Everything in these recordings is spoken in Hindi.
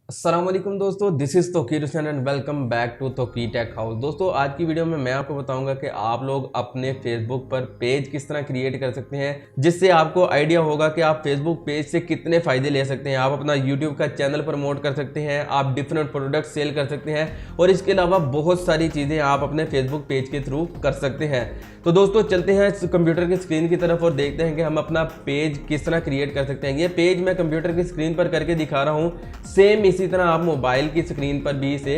अस्सलामुअलैकुम दोस्तों, this is Tauqeer Hussain and welcome back to Tauqeer tech house. दोस्तों, आज की वीडियो में मैं आपको बताऊंगा कि आप लोग अपने फेसबुक पर पेज किस तरह क्रिएट कर सकते हैं, जिससे आपको आइडिया होगा कि आप फेसबुक पेज से कितने फ़ायदे ले सकते हैं। आप अपना यूट्यूब का चैनल प्रमोट कर सकते हैं, आप डिफरेंट प्रोडक्ट सेल कर सकते हैं और इसके अलावा बहुत सारी चीज़ें आप अपने फेसबुक पेज के थ्रू कर सकते हैं। तो दोस्तों, चलते हैं कंप्यूटर की स्क्रीन की तरफ और देखते हैं कि हम अपना पेज किस तरह क्रिएट कर सकते हैं। ये पेज मैं कंप्यूटर की स्क्रीन पर करके दिखा रहा हूँ। सेम इसी तरह आप मोबाइल की स्क्रीन पर भी इसे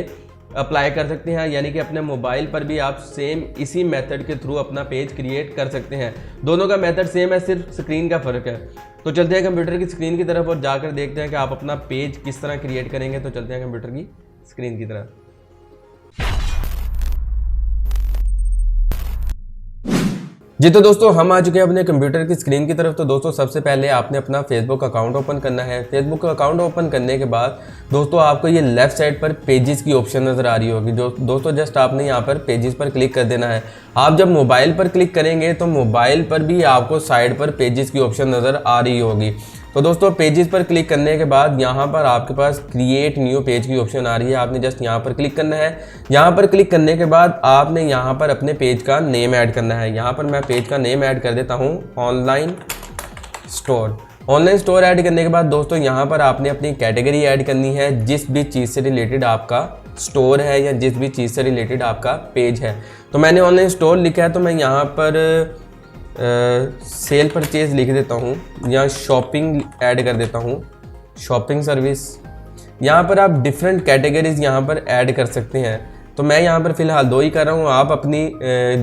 अप्लाई कर सकते हैं, यानी कि अपने मोबाइल पर भी आप सेम इसी मेथड के थ्रू अपना पेज क्रिएट कर सकते हैं। दोनों का मेथड सेम है, सिर्फ स्क्रीन का फ़र्क है। तो चलते हैं कंप्यूटर की स्क्रीन की तरफ और जाकर देखते हैं कि आप अपना पेज किस तरह क्रिएट करेंगे। तो चलते हैं कंप्यूटर की स्क्रीन की तरफ। जी तो दोस्तों, हम आ चुके हैं अपने कंप्यूटर की स्क्रीन की तरफ। तो दोस्तों, सबसे पहले आपने अपना फेसबुक अकाउंट ओपन करना है। फेसबुक अकाउंट ओपन करने के बाद दोस्तों, आपको ये लेफ्ट साइड पर पेजेस की ऑप्शन नज़र आ रही होगी। जो दोस्तों, जस्ट आपने यहाँ पर पेजेस पर क्लिक कर देना है। आप जब मोबाइल पर क्लिक करेंगे तो मोबाइल पर भी आपको साइड पर पेजेस की ऑप्शन नज़र आ रही होगी। तो दोस्तों, पेजेस पर क्लिक करने के बाद यहाँ पर आपके पास क्रिएट न्यू पेज की ऑप्शन आ रही है। आपने जस्ट यहाँ पर क्लिक करना है। यहाँ पर क्लिक करने के बाद आपने यहाँ पर अपने पेज का नेम ऐड करना है। यहाँ पर मैं पेज का नेम ऐड कर देता हूँ online store. Online store add करने के बाद दोस्तों, यहाँ पर आपने अपनी कैटेगरी ऐड करनी है। जिस भी चीज़ से रिलेटेड आपका स्टोर है या जिस भी चीज़ से रिलेटेड आपका पेज है। तो मैंने ऑनलाइन स्टोर लिखा है, तो मैं यहाँ पर सेल परचेज लिख देता हूँ या शॉपिंग ऐड कर देता हूँ, शॉपिंग सर्विस। यहाँ पर आप डिफरेंट कैटेगरीज यहाँ पर ऐड कर सकते हैं। तो मैं यहाँ पर फ़िलहाल 2 ही कर रहा हूँ। आप अपनी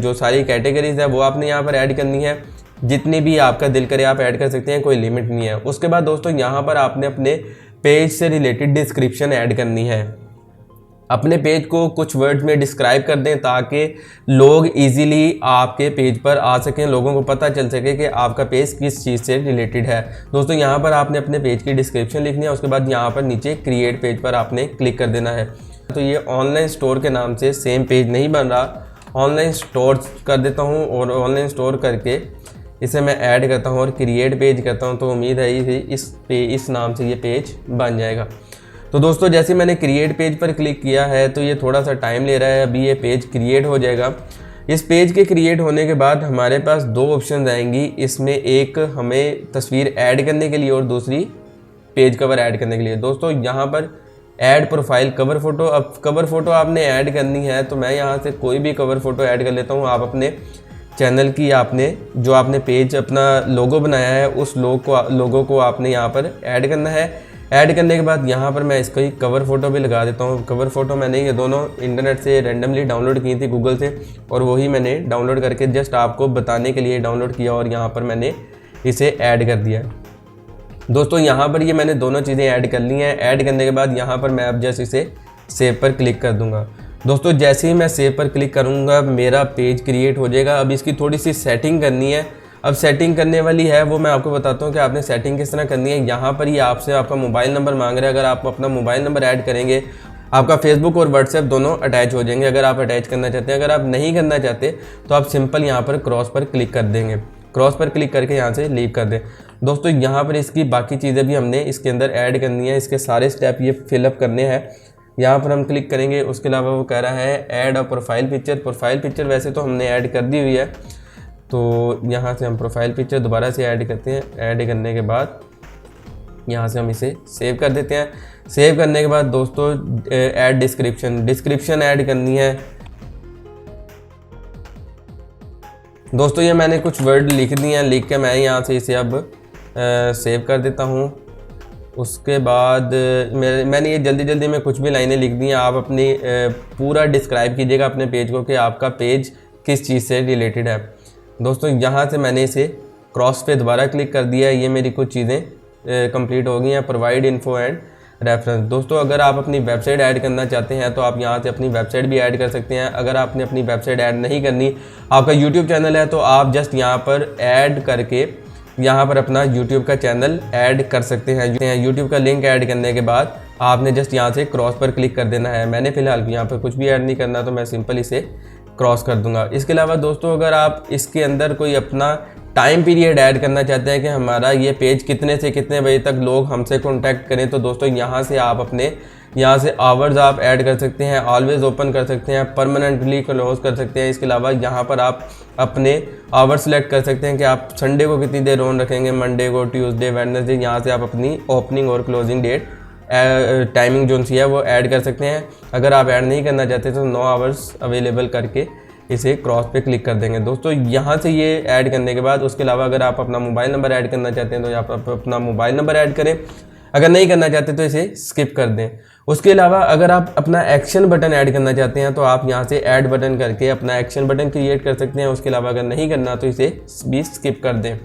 जो सारी कैटेगरीज है वो आपने यहाँ पर ऐड करनी है। जितनी भी आपका दिल करे आप ऐड कर सकते हैं, कोई लिमिट नहीं है। उसके बाद दोस्तों, यहाँ पर आपने अपने पेज से रिलेटेड डिस्क्रिप्शन ऐड करनी है। अपने पेज को कुछ वर्ड्स में डिस्क्राइब कर दें ताकि लोग इजीली आपके पेज पर आ सकें, लोगों को पता चल सके कि आपका पेज किस चीज़ से रिलेटेड है। दोस्तों, यहाँ पर आपने अपने पेज की डिस्क्रिप्शन लिखनी है। उसके बाद यहाँ पर नीचे क्रिएट पेज पर आपने क्लिक कर देना है। तो ये ऑनलाइन स्टोर के नाम से सेम पेज नहीं बन रहा, ऑनलाइन स्टोर कर देता हूँ और ऑनलाइन स्टोर करके इसे मैं ऐड करता हूँ और क्रिएट पेज करता हूँ। तो उम्मीद है इस नाम से ये पेज बन जाएगा। तो दोस्तों, जैसे मैंने क्रिएट पेज पर क्लिक किया है तो ये थोड़ा सा टाइम ले रहा है। अभी ये पेज क्रिएट हो जाएगा। इस पेज के क्रिएट होने के बाद हमारे पास 2 ऑप्शन आएंगी। इसमें एक हमें तस्वीर ऐड करने के लिए और दूसरी पेज कवर ऐड करने के लिए। दोस्तों, यहाँ पर ऐड प्रोफाइल कवर फ़ोटो। अब कवर फ़ोटो आपने ऐड करनी है तो मैं यहाँ से कोई भी कवर फ़ोटो ऐड कर लेता हूँ। आप अपने चैनल की जो आपने पेज अपना लोगो बनाया है उस लोगो को आपने यहाँ पर ऐड करना है। ऐड करने के बाद यहाँ पर मैं इसको ही कवर फ़ोटो भी लगा देता हूँ। कवर फ़ोटो मैंने ये दोनों इंटरनेट से रेंडमली डाउनलोड की थी, गूगल से, और वही मैंने डाउनलोड करके जस्ट आपको बताने के लिए डाउनलोड किया और यहाँ पर मैंने इसे ऐड कर दिया। दोस्तों, यहाँ पर ये मैंने दोनों चीज़ें ऐड कर ली हैं। ऐड करने के बाद यहाँ पर मैं अब जस्ट इसे सेव पर क्लिक कर दूँगा। दोस्तों, जैसे ही मैं सेव पर क्लिक करूँगा मेरा पेज क्रिएट हो जाएगा। अब इसकी थोड़ी सी सेटिंग करनी है। अब सेटिंग करने वाली है वो मैं आपको बताता हूँ कि आपने सेटिंग किस तरह करनी है। यहाँ पर ये आपसे आपका मोबाइल नंबर मांग रहा है। अगर आप अपना मोबाइल नंबर ऐड करेंगे आपका फेसबुक और व्हाट्सएप दोनों अटैच हो जाएंगे, अगर आप अटैच करना चाहते हैं। अगर आप नहीं करना चाहते तो आप सिंपल यहाँ पर क्रॉस पर क्लिक कर देंगे। क्रॉस पर क्लिक करके यहाँ से लीव कर दें। दोस्तों, यहाँ पर इसकी बाकी चीज़ें भी हमने इसके अंदर ऐड करनी है। इसके सारे स्टेप ये फिलअप करने हैं। यहाँ पर हम क्लिक करेंगे। उसके अलावा वो कह रहा है add a profile picture. Profile picture वैसे तो हमने ऐड कर दी हुई है, तो यहाँ से हम प्रोफाइल पिक्चर दोबारा से ऐड करते हैं। ऐड करने के बाद यहाँ से हम इसे सेव कर देते हैं। सेव करने के बाद दोस्तों, ऐड डिस्क्रिप्शन ऐड करनी है। दोस्तों, ये मैंने कुछ वर्ड लिख दिए हैं। लिख के मैं यहाँ से इसे अब सेव कर देता हूँ। उसके बाद मैंने ये जल्दी में कुछ भी लाइनें लिख दी हैं। आप अपनी पूरा डिस्क्राइब कीजिएगा अपने पेज को कि आपका पेज किस चीज़ से रिलेटेड है। दोस्तों, यहाँ से मैंने इसे क्रॉस पे दोबारा क्लिक कर दिया है। ये मेरी कुछ चीज़ें कंप्लीट हो गई हैं। Provide info and reference. दोस्तों, अगर आप अपनी वेबसाइट ऐड करना चाहते हैं तो आप यहाँ से अपनी वेबसाइट भी ऐड कर सकते हैं। अगर आपने अपनी वेबसाइट ऐड नहीं करनी, आपका यूट्यूब चैनल है, तो आप जस्ट यहाँ पर ऐड करके यहाँ पर अपना यूट्यूब का चैनल ऐड कर सकते हैं। यूट्यूब का लिंक ऐड करने के बाद आपने जस्ट यहाँ से क्रॉस पर क्लिक कर देना है। मैंने फ़िलहाल यहाँ पर कुछ भी ऐड नहीं करना, तो मैं सिंपल इसे क्रॉस कर दूंगा। इसके अलावा दोस्तों, अगर आप इसके अंदर कोई अपना टाइम पीरियड ऐड करना चाहते हैं कि हमारा ये पेज कितने से कितने बजे तक लोग हमसे कॉन्टैक्ट करें, तो दोस्तों यहाँ से आप अपने यहाँ से आवर्स आप ऐड कर सकते हैं, ऑलवेज ओपन कर सकते हैं, परमानेंटली क्लोज कर सकते हैं। इसके अलावा यहाँ पर आप अपने आवर सेलेक्ट कर सकते हैं कि आप संडे को कितनी देर ऑन रखेंगे, मंडे को, ट्यूसडे, वेडनेसडे। यहाँ से आप अपनी ओपनिंग और क्लोजिंग डेट टाइमिंग जो सी है वो ऐड कर सकते हैं। अगर आप ऐड नहीं करना चाहते तो 9 आवर्स अवेलेबल करके इसे क्रॉस पे क्लिक कर देंगे। दोस्तों यहाँ से ये ऐड करने के बाद उसके अलावा अगर आप अपना मोबाइल नंबर ऐड करना चाहते हैं तो यहाँ पर अपना मोबाइल नंबर ऐड करें, अगर नहीं करना चाहते तो इसे स्किप कर दें। उसके अलावा अगर आप अपना एक्शन बटन ऐड करना चाहते हैं तो आप यहाँ से ऐड बटन करके अपना एक्शन बटन क्रिएट कर सकते हैं। उसके अलावा अगर नहीं करना तो इसे भी स्किप कर दें।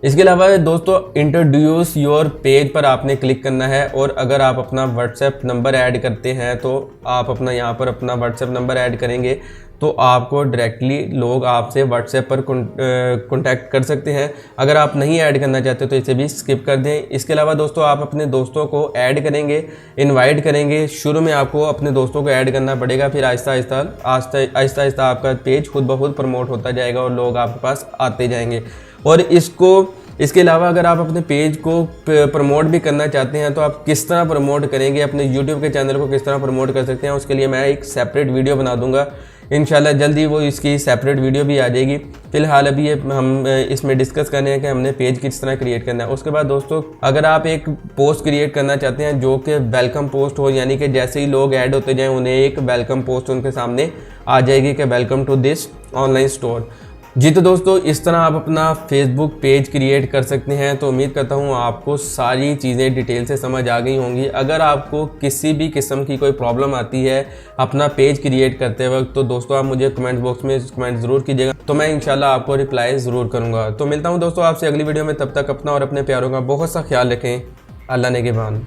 इसके अलावा दोस्तों इंट्रोड्यूस योर पेज पर आपने क्लिक करना है, और अगर आप अपना व्हाट्सएप नंबर ऐड करते हैं तो आप अपना यहाँ पर अपना व्हाट्सएप नंबर ऐड करेंगे तो आपको डायरेक्टली लोग आपसे व्हाट्सएप पर कॉन्टैक्ट कर सकते हैं। अगर आप नहीं ऐड करना चाहते तो इसे भी स्किप कर दें। इसके अलावा दोस्तों आप अपने दोस्तों को ऐड करेंगे, इनवाइट करेंगे। शुरू में आपको अपने दोस्तों को ऐड करना पड़ेगा, फिर आहिस्ता आहिस्ता आपका पेज खुद ब खुद प्रमोट होता जाएगा और लोग आपके पास आते जाएंगे। और इसके अलावा अगर आप अपने पेज को प्रमोट भी करना चाहते हैं तो आप किस तरह प्रमोट करेंगे, अपने यूट्यूब के चैनल को किस तरह प्रमोट कर सकते हैं, उसके लिए मैं एक सेपरेट वीडियो बना दूंगा। इंशाल्लाह जल्दी वो इसकी सेपरेट वीडियो भी आ जाएगी। फिलहाल अभी ये हम इसमें डिस्कस कर रहे हैं कि हमने पेज किस तरह क्रिएट करना है। उसके बाद दोस्तों अगर आप एक पोस्ट क्रिएट करना चाहते हैं जो कि वेलकम पोस्ट हो, यानी कि जैसे ही लोग ऐड होते जाएं उन्हें एक वेलकम पोस्ट उनके सामने आ जाएगी कि welcome to this online store. जी तो दोस्तों इस तरह आप अपना फेसबुक पेज क्रिएट कर सकते हैं। तो उम्मीद करता हूँ आपको सारी चीज़ें डिटेल से समझ आ गई होंगी। अगर आपको किसी भी किस्म की कोई प्रॉब्लम आती है अपना पेज क्रिएट करते वक्त तो दोस्तों आप मुझे कमेंट बॉक्स में कमेंट ज़रूर कीजिएगा, तो मैं इंशाल्लाह आपको रिप्लाई ज़रूर करूँगा। तो मिलता हूँ दोस्तों आपसे अगली वीडियो में, तब तक अपना और अपने प्यारों का बहुत सा ख्याल रखें। अल्लाह ने के बान।